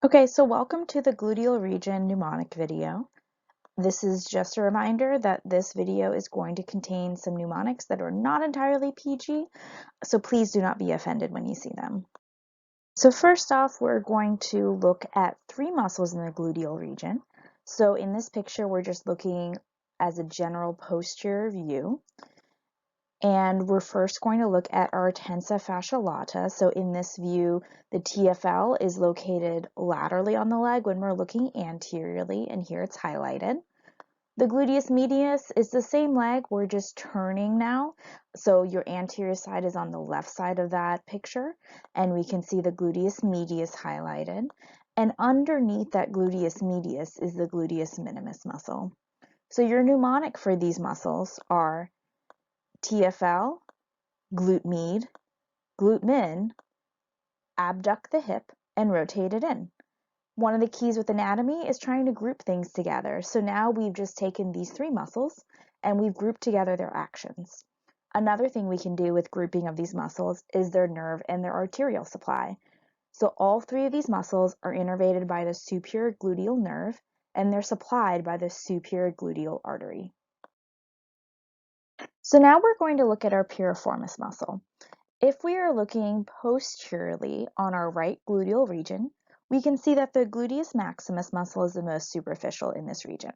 Okay, so welcome to the gluteal region mnemonic video. This is just a reminder that this video is going to contain some mnemonics that are not entirely PG, so please do not be offended when you see them. So first off, we're going to look at three muscles in the gluteal region. So in this picture, we're just looking as a general posterior view. And we're first going to look at our tensa fascia lata. So in this view, the TFL is located laterally on the leg when we're looking anteriorly, and here it's highlighted. The gluteus medius is the same leg, we're just turning now. So your anterior side is on the left side of that picture, and we can see the gluteus medius highlighted. And underneath that gluteus medius is the gluteus minimus muscle. So your mnemonic for these muscles are TFL, glute med, glute min, abduct the hip, and rotate it in. One of the keys with anatomy is trying to group things together. So now we've just taken these three muscles and we've grouped together their actions. Another thing we can do with grouping of these muscles is their nerve and their arterial supply. So all three of these muscles are innervated by the superior gluteal nerve and they're supplied by the superior gluteal artery. So now we're going to look at our piriformis muscle. If we are looking posteriorly on our right gluteal region, we can see that the gluteus maximus muscle is the most superficial in this region.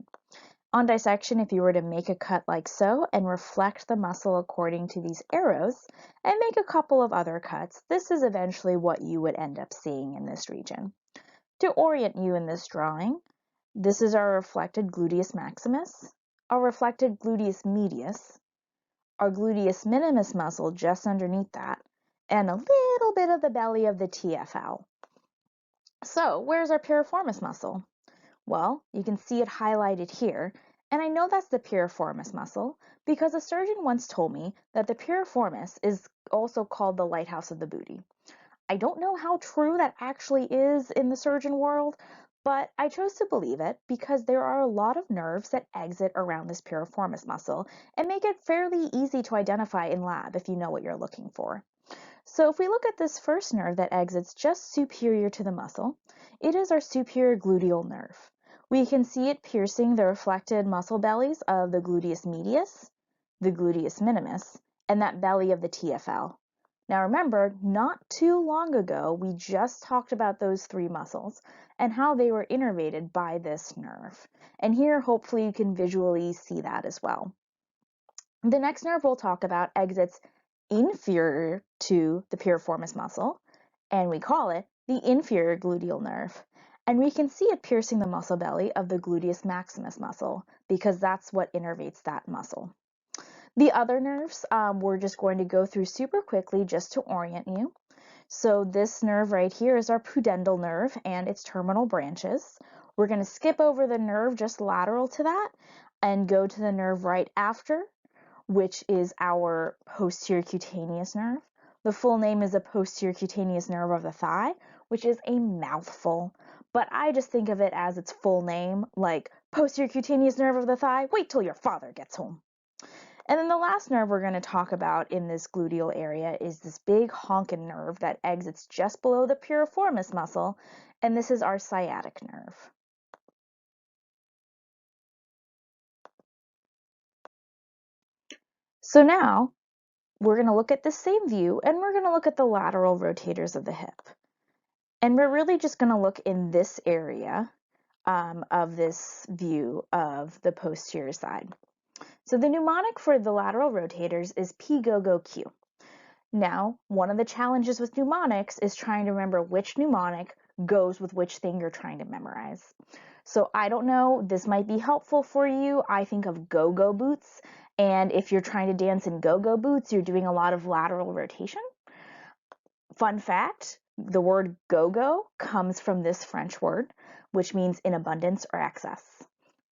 On dissection, if you were to make a cut like so and reflect the muscle according to these arrows and make a couple of other cuts, this is eventually what you would end up seeing in this region. To orient you in this drawing, this is our reflected gluteus maximus, our reflected gluteus medius, our gluteus minimus muscle just underneath that, and a little bit of the belly of the TFL. So where's our piriformis muscle? Well, you can see it highlighted here, and I know that's the piriformis muscle because a surgeon once told me that the piriformis is also called the lighthouse of the booty. I don't know how true that actually is in the surgeon world, but I chose to believe it because there are a lot of nerves that exit around this piriformis muscle and make it fairly easy to identify in lab if you know what you're looking for. So if we look at this first nerve that exits just superior to the muscle, it is our superior gluteal nerve. We can see it piercing the reflected muscle bellies of the gluteus medius, the gluteus minimus, and that belly of the TFL. Now remember, not too long ago, we just talked about those three muscles and how they were innervated by this nerve. And here, hopefully you can visually see that as well. The next nerve we'll talk about exits inferior to the piriformis muscle, and we call it the inferior gluteal nerve. And we can see it piercing the muscle belly of the gluteus maximus muscle because that's what innervates that muscle. The other nerves, we're just going to go through super quickly just to orient you. So this nerve right here is our pudendal nerve and its terminal branches. We're going to skip over the nerve just lateral to that and go to the nerve right after, which is our posterior cutaneous nerve. The full name is a posterior cutaneous nerve of the thigh, which is a mouthful, but I just think of it as its full name, like posterior cutaneous nerve of the thigh. Wait till your father gets home. And then the last nerve we're going to talk about in this gluteal area is this big honkin' nerve that exits just below the piriformis muscle, and this is our sciatic nerve. So now we're going to look at the same view and we're going to look at the lateral rotators of the hip. And we're really just going to look in this area of this view of the posterior side. So the mnemonic for the lateral rotators is P-go-go-Q. Now, one of the challenges with mnemonics is trying to remember which mnemonic goes with which thing you're trying to memorize. So I don't know, this might be helpful for you. I think of go-go boots, and if you're trying to dance in go-go boots, you're doing a lot of lateral rotation. Fun fact, the word go-go comes from this French word, which means in abundance or excess.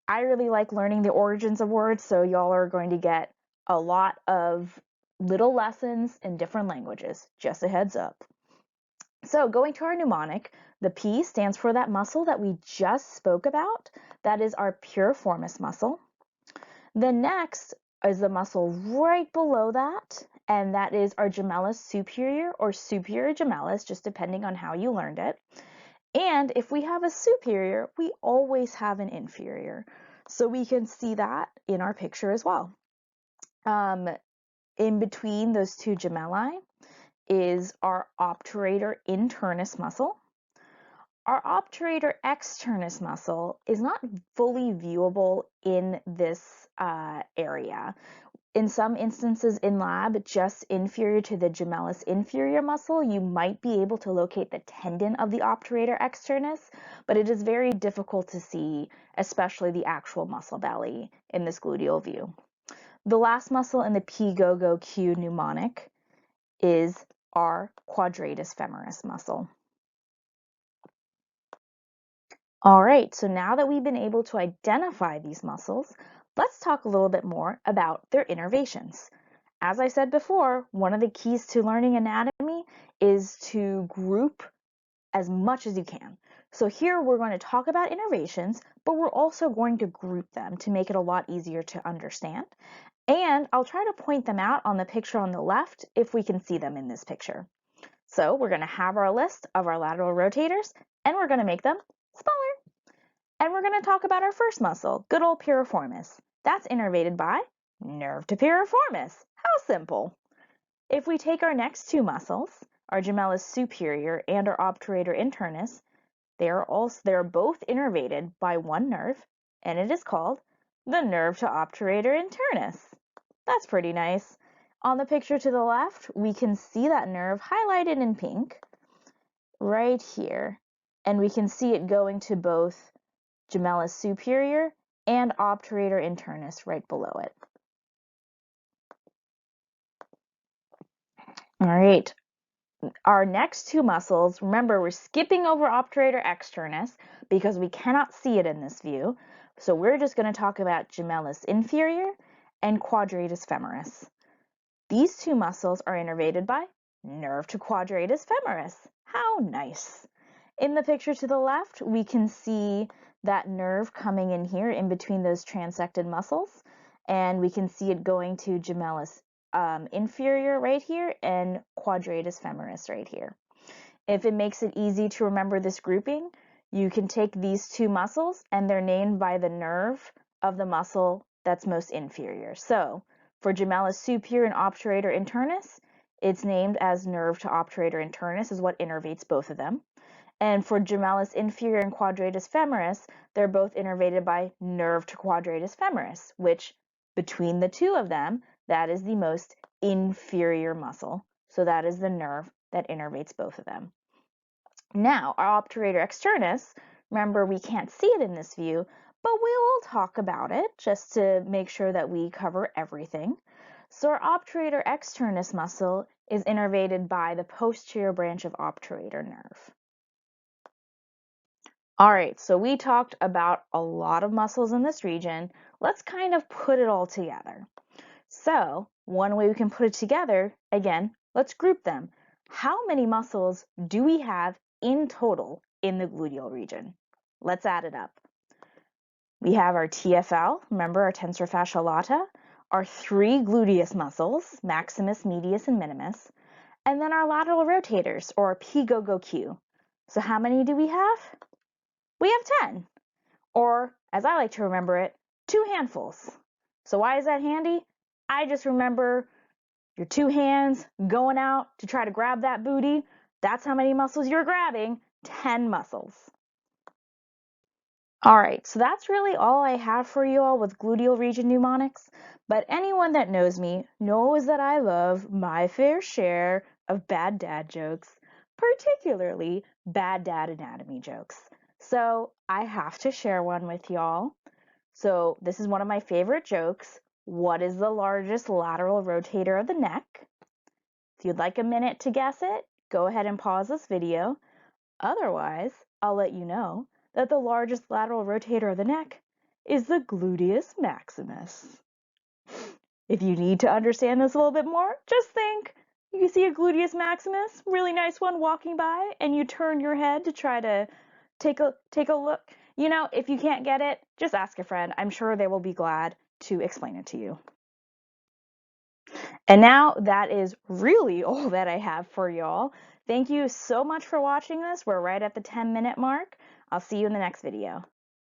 I really like learning the origins of words, so y'all are going to get a lot of little lessons in different languages, just a heads up. So going to our mnemonic, the P stands for that muscle that we just spoke about. That is our piriformis muscle. The next is the muscle right below that, and that is our gemellus superior or superior gemellus, just depending on how you learned it. And if we have a superior, we always have an inferior. So we can see that in our picture as well. In between those two gemelli is our obturator internus muscle. Our obturator externus muscle is not fully viewable in this area. In some instances in lab, just inferior to the gemellus inferior muscle, you might be able to locate the tendon of the obturator externus, but it is very difficult to see, especially the actual muscle belly in this gluteal view. The last muscle in the P-go-go-Q mnemonic is our quadratus femoris muscle. All right, so now that we've been able to identify these muscles, let's talk a little bit more about their innervations. As I said before, one of the keys to learning anatomy is to group as much as you can. So here we're going to talk about innervations, but we're also going to group them to make it a lot easier to understand. And I'll try to point them out on the picture on the left if we can see them in this picture. So we're going to have our list of our lateral rotators, and we're going to make them smaller. And we're going to talk about our first muscle, good old piriformis. That's innervated by nerve to piriformis. How simple. If we take our next two muscles, our gemellus superior and our obturator internus, they are both innervated by one nerve, and it is called the nerve to obturator internus. That's pretty nice. On the picture to the left, we can see that nerve highlighted in pink right here, and we can see it going to both gemellus superior and obturator internus right below it. All right, our next two muscles, remember we're skipping over obturator externus because we cannot see it in this view. So we're just going to talk about gemellus inferior and quadratus femoris. These two muscles are innervated by nerve to quadratus femoris. How nice. In the picture to the left, we can see that nerve coming in here in between those transected muscles, and we can see it going to gemellus inferior right here and quadratus femoris right here. If it makes it easy to remember this grouping, you can take these two muscles and they're named by the nerve of the muscle that's most inferior. So for gemellus superior and obturator internus, it's named as nerve to obturator internus is what innervates both of them. And for gemellus inferior and quadratus femoris, they're both innervated by nerve to quadratus femoris, which between the two of them, that is the most inferior muscle. So that is the nerve that innervates both of them. Now, our obturator externus, remember we can't see it in this view, but we will talk about it just to make sure that we cover everything. So our obturator externus muscle is innervated by the posterior branch of obturator nerve. All right, so we talked about a lot of muscles in this region. Let's kind of put it all together. So one way we can put it together, again, let's group them. How many muscles do we have in total in the gluteal region? Let's add it up. We have our TFL, remember our tensor fascia lata, our three gluteus muscles, maximus, medius, and minimus, and then our lateral rotators, or our P-go-go-Q. So how many do we have? We have 10, or as I like to remember it, 2 handfuls. So why is that handy? I just remember your 2 hands going out to try to grab that booty. That's how many muscles you're grabbing, 10 muscles. All right, so that's really all I have for you all with gluteal region mnemonics, but anyone that knows me knows that I love my fair share of bad dad jokes, particularly bad dad anatomy jokes. So I have to share one with y'all. So this is one of my favorite jokes. What is the largest lateral rotator of the neck? If you'd like a minute to guess it, go ahead and pause this video. Otherwise, I'll let you know that the largest lateral rotator of the neck is the gluteus maximus. If you need to understand this a little bit more, just think. You see a gluteus maximus, really nice one walking by, and you turn your head to try to take a look. You know, if you can't get it, just ask a friend. I'm sure they will be glad to explain it to you. And now that is really all that I have for y'all. Thank you so much for watching this. We're right at the 10-minute mark. I'll see you in the next video.